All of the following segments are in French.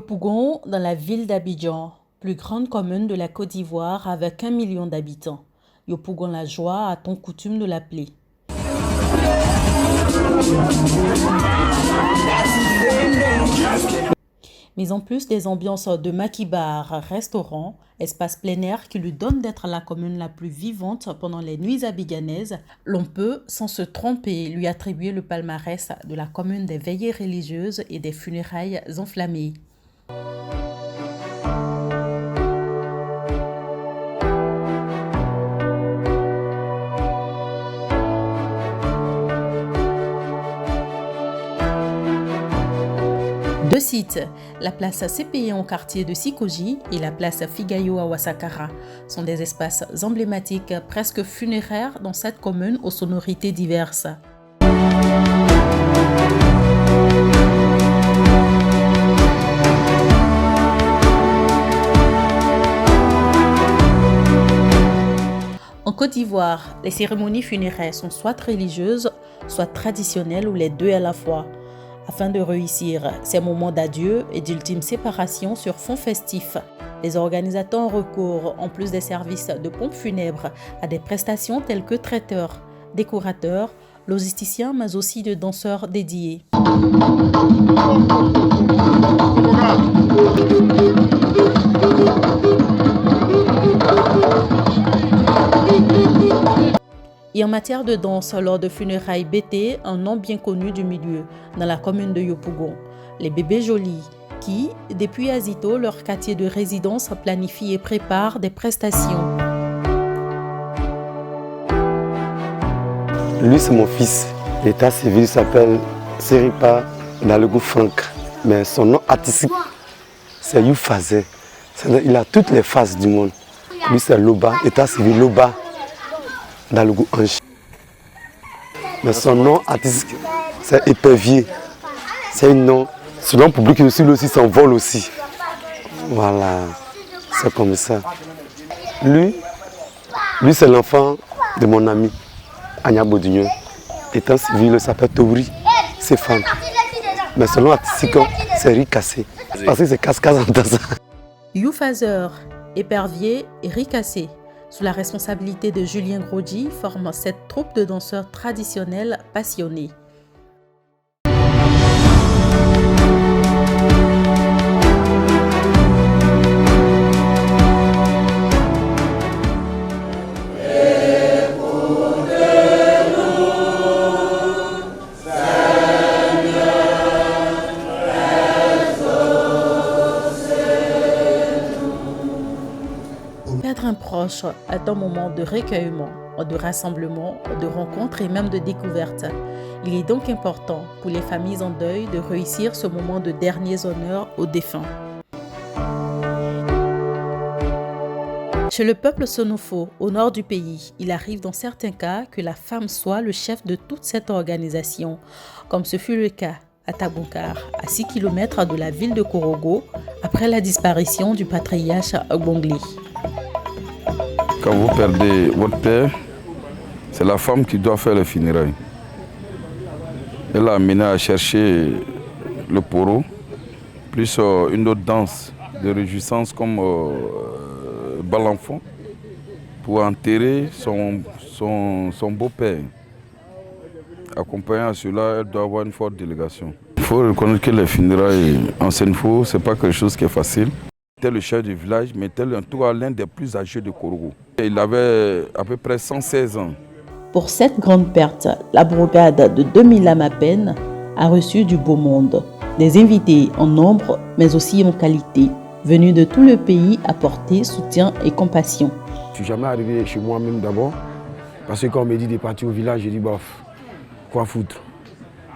Yopougon, dans la ville d'Abidjan, plus grande commune de la Côte d'Ivoire avec 1 million d'habitants. Yopougon la joie a-t-on coutume de l'appeler. Mais en plus des ambiances de maquis-bar, restaurants, espaces plein air qui lui donnent d'être la commune la plus vivante pendant les nuits abidjanaises, l'on peut, sans se tromper, lui attribuer le palmarès de la commune des veillées religieuses et des funérailles enflammées. Deux sites, la place CPI en quartier de Sikoji et la place Figayo à Ouassakara, sont des espaces emblématiques presque funéraires dans cette commune aux sonorités diverses. En Côte d'Ivoire, les cérémonies funéraires sont soit religieuses, soit traditionnelles ou les deux à la fois. Afin de réussir ces moments d'adieu et d'ultime séparation sur fond festif, les organisateurs ont recours, en plus des services de pompes funèbres, à des prestations telles que traiteurs, décorateurs, logisticiens, mais aussi de danseurs dédiés. Et en matière de danse, lors de funérailles BT, un nom bien connu du milieu, dans la commune de Yopougon, les bébés jolis, qui, depuis Azito, leur quartier de résidence, planifient et préparent des prestations. Lui, c'est mon fils. L'état civil s'appelle Seripa Nalougou Franck, mais son nom artistique, c'est Youfaze. Il a toutes les faces du monde. Lui, c'est Loba, état civil Loba. Nalougou Ange. Mais son nom artistique, c'est Épervier. C'est un nom. Son nom public aussi s'envole aussi. Voilà, c'est comme ça. Lui c'est l'enfant de mon ami, Anya Bodignon. Étant civil, il s'appelle Touri, c'est femme. Mais son nom artistique, c'est Ricassé. Parce que c'est casse-casse en dansant. Youfazer, Épervier et Ricassé, sous la responsabilité de Julien Grody, forment cette troupe de danseurs traditionnels passionnés. Perdre un proche est un moment de recueillement, de rassemblement, de rencontre et même de découverte. Il est donc important pour les familles en deuil de réussir ce moment de derniers honneurs aux défunts. Chez le peuple Sonofo, au nord du pays, il arrive dans certains cas que la femme soit le chef de toute cette organisation, comme ce fut le cas à Tabonkar, à 6 km de la ville de Korogo, après la disparition du patriarche Gbongli. Quand vous perdez votre père, c'est la femme qui doit faire le funérailles. Elle a amené à chercher le poro, plus une autre danse de réjouissance comme Balanfon, pour enterrer son beau-père. Accompagnant à cela, elle doit avoir une forte délégation. Il faut reconnaître que les funérailles en Senfo, ce n'est pas quelque chose qui est facile. C'était le chef du village, mais était en tout cas l'un des plus âgés de Korogo. Il avait à peu près 116 ans. Pour cette grande perte, la bourgade de 2000 âmes à peine a reçu du beau monde. Des invités en nombre, mais aussi en qualité, venus de tout le pays apporter soutien et compassion. Je ne suis jamais arrivé chez moi-même d'abord, parce que quand on me dit de partir au village, j'ai dit bof, quoi foutre.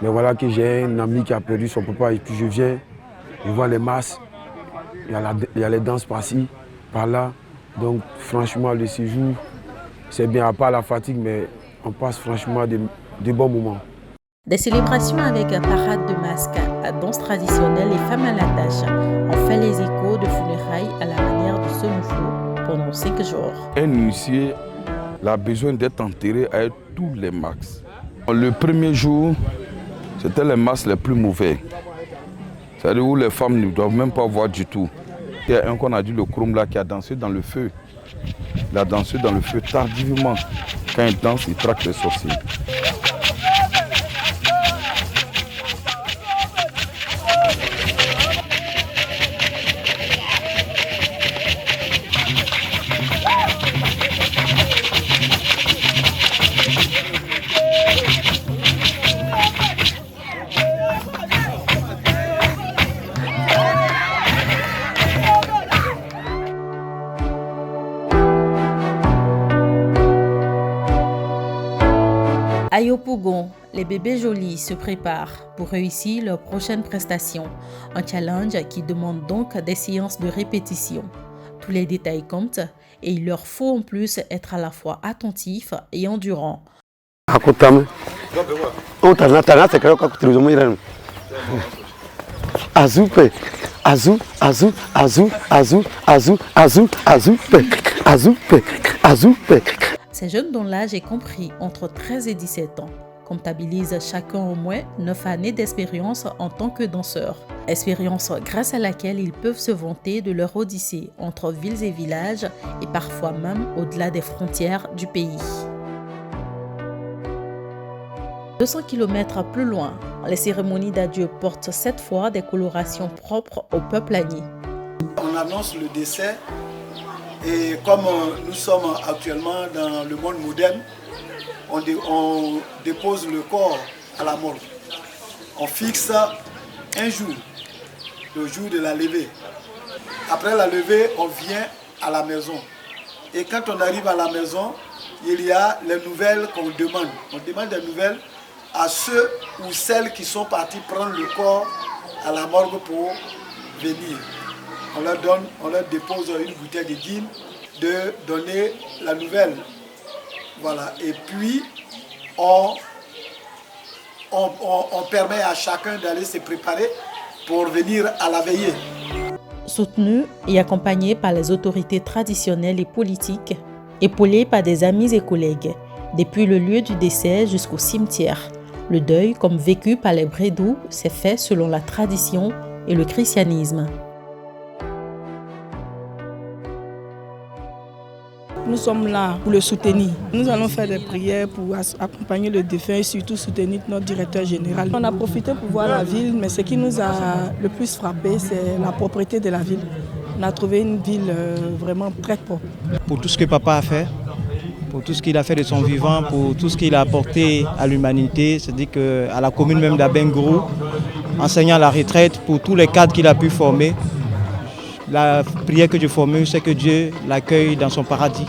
Mais voilà que j'ai un ami qui a perdu son papa et puis je viens, je vois les masses. Il y a les danses par-ci, par-là. Donc franchement, le séjour, c'est bien, à part la fatigue, mais on passe franchement de bons moments. Des célébrations avec parade de masques, danse traditionnelle et femmes à la tâche ont fait les échos de funérailles à la manière de Sonofo pendant 5 jours. Un initié a besoin d'être enterré avec tous les max. Le premier jour, c'était les masses les plus mauvais. C'est-à-dire où les femmes ne doivent même pas voir du tout. Il y a un qu'on a dit le Krum là qui a dansé dans le feu. Il a dansé dans le feu tardivement. Quand il danse, il traque les sorciers. À Yopougon, les bébés jolis se préparent pour réussir leur prochaine prestation, un challenge qui demande donc des séances de répétition. Tous les détails comptent et il leur faut en plus être à la fois attentif et endurant. Ces jeunes dont l'âge est compris entre 13 et 17 ans comptabilisent chacun au moins 9 années d'expérience en tant que danseurs. Expérience grâce à laquelle ils peuvent se vanter de leur odyssée entre villes et villages et parfois même au-delà des frontières du pays. 200 km plus loin, les cérémonies d'adieu portent cette fois des colorations propres au peuple agni. On annonce le décès et comme nous sommes actuellement dans le monde moderne, on dépose le corps à la morgue. On fixe un jour, le jour de la levée. Après la levée, on vient à la maison. Et quand on arrive à la maison, il y a les nouvelles qu'on demande. On demande des nouvelles à ceux ou celles qui sont partis prendre le corps à la morgue pour venir. On leur dépose une bouteille de gin, de donner la nouvelle. Voilà. Et puis, on permet à chacun d'aller se préparer pour venir à la veillée. Soutenu et accompagné par les autorités traditionnelles et politiques, épaulé par des amis et collègues, depuis le lieu du décès jusqu'au cimetière, le deuil, comme vécu par les Brédous, s'est fait selon la tradition et le christianisme. Nous sommes là pour le soutenir. Nous allons faire des prières pour accompagner le défunt et surtout soutenir notre directeur général. On a profité pour voir la ville, mais ce qui nous a le plus frappé, c'est la propreté de la ville. On a trouvé une ville vraiment très propre. Pour tout ce que papa a fait, pour tout ce qu'il a fait de son vivant, pour tout ce qu'il a apporté à l'humanité, c'est-à-dire qu'à la commune même d'Abengourou, enseignant à la retraite, pour tous les cadres qu'il a pu former, la prière que je formule, c'est que Dieu l'accueille dans son paradis.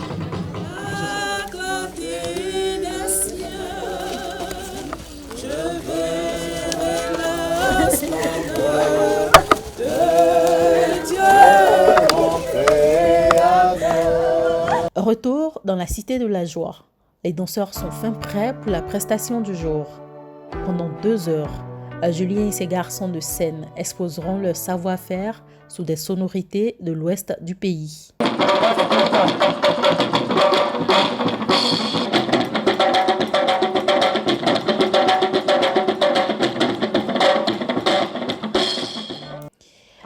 Retour dans la cité de la joie. Les danseurs sont fin prêts pour la prestation du jour. Pendant 2 heures, Julien et ses garçons de scène exposeront leur savoir-faire sous des sonorités de l'ouest du pays.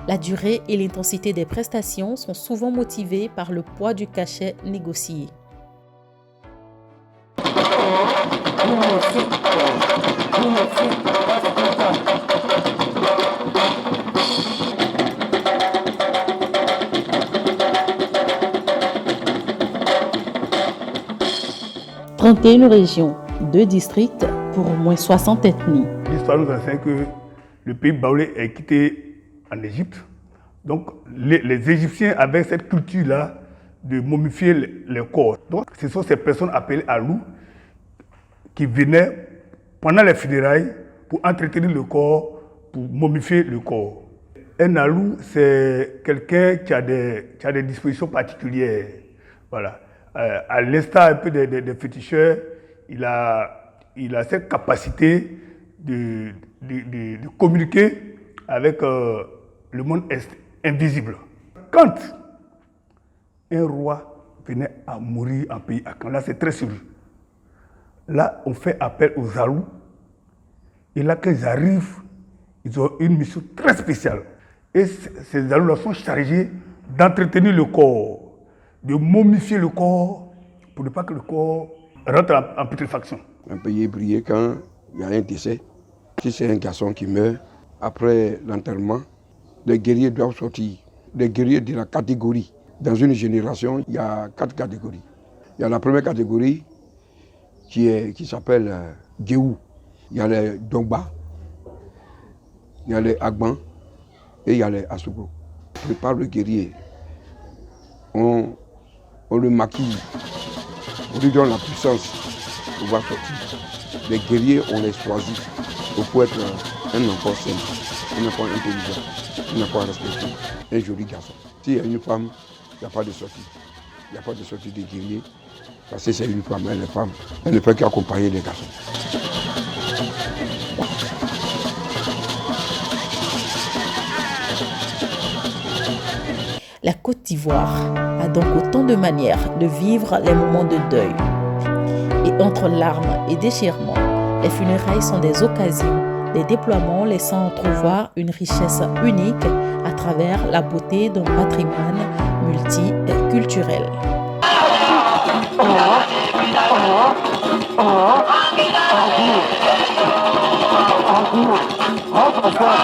La durée et l'intensité des prestations sont souvent motivées par le poids du cachet négocié. « 31 régions, 2 districts pour au moins 60 ethnies. » L'histoire nous enseigne que le pays baoulé est quitté en Égypte. Donc les Égyptiens avaient cette culture-là de momifier les corps. Donc ce sont ces personnes appelées alous qui venaient pendant les funérailles pour entretenir le corps, pour momifier le corps. Un alou, c'est quelqu'un qui a des dispositions particulières. Voilà. À l'instar un peu des féticheurs, il a cette capacité de communiquer avec le monde invisible. Quand un roi venait à mourir en pays Akan, là c'est très sérieux. Là, on fait appel aux alous. Et là, quand ils arrivent, ils ont une mission très spéciale. Et ces anneaux-là sont chargés d'entretenir le corps, de momifier le corps pour ne pas que le corps rentre en putréfaction. Un pays est brillé quand il y a un décès. Si c'est un garçon qui meurt, après l'enterrement, les guerriers doivent sortir. Les guerriers de la catégorie. Dans une génération, il y a 4 catégories. Il y a la première catégorie qui s'appelle Géou. Il y a les Dongba, il y a les Agban et il y a les Asugo. On prépare le guerrier, on le maquille, on lui donne la puissance pour pouvoir sortir. Les guerriers, on les choisit pour être un enfant sain, un enfant intelligent, un enfant respecté, un joli garçon. S'il y a une femme, il n'y a pas de sortie. Il n'y a pas de sortie des guerriers, parce que c'est une femme, elle est femme. Elle ne peut qu'accompagner les garçons. La Côte d'Ivoire a donc autant de manières de vivre les moments de deuil. Et entre larmes et déchirements, les funérailles sont des occasions, des déploiements laissant entrevoir une richesse unique à travers la beauté d'un patrimoine multiculturel. Attention.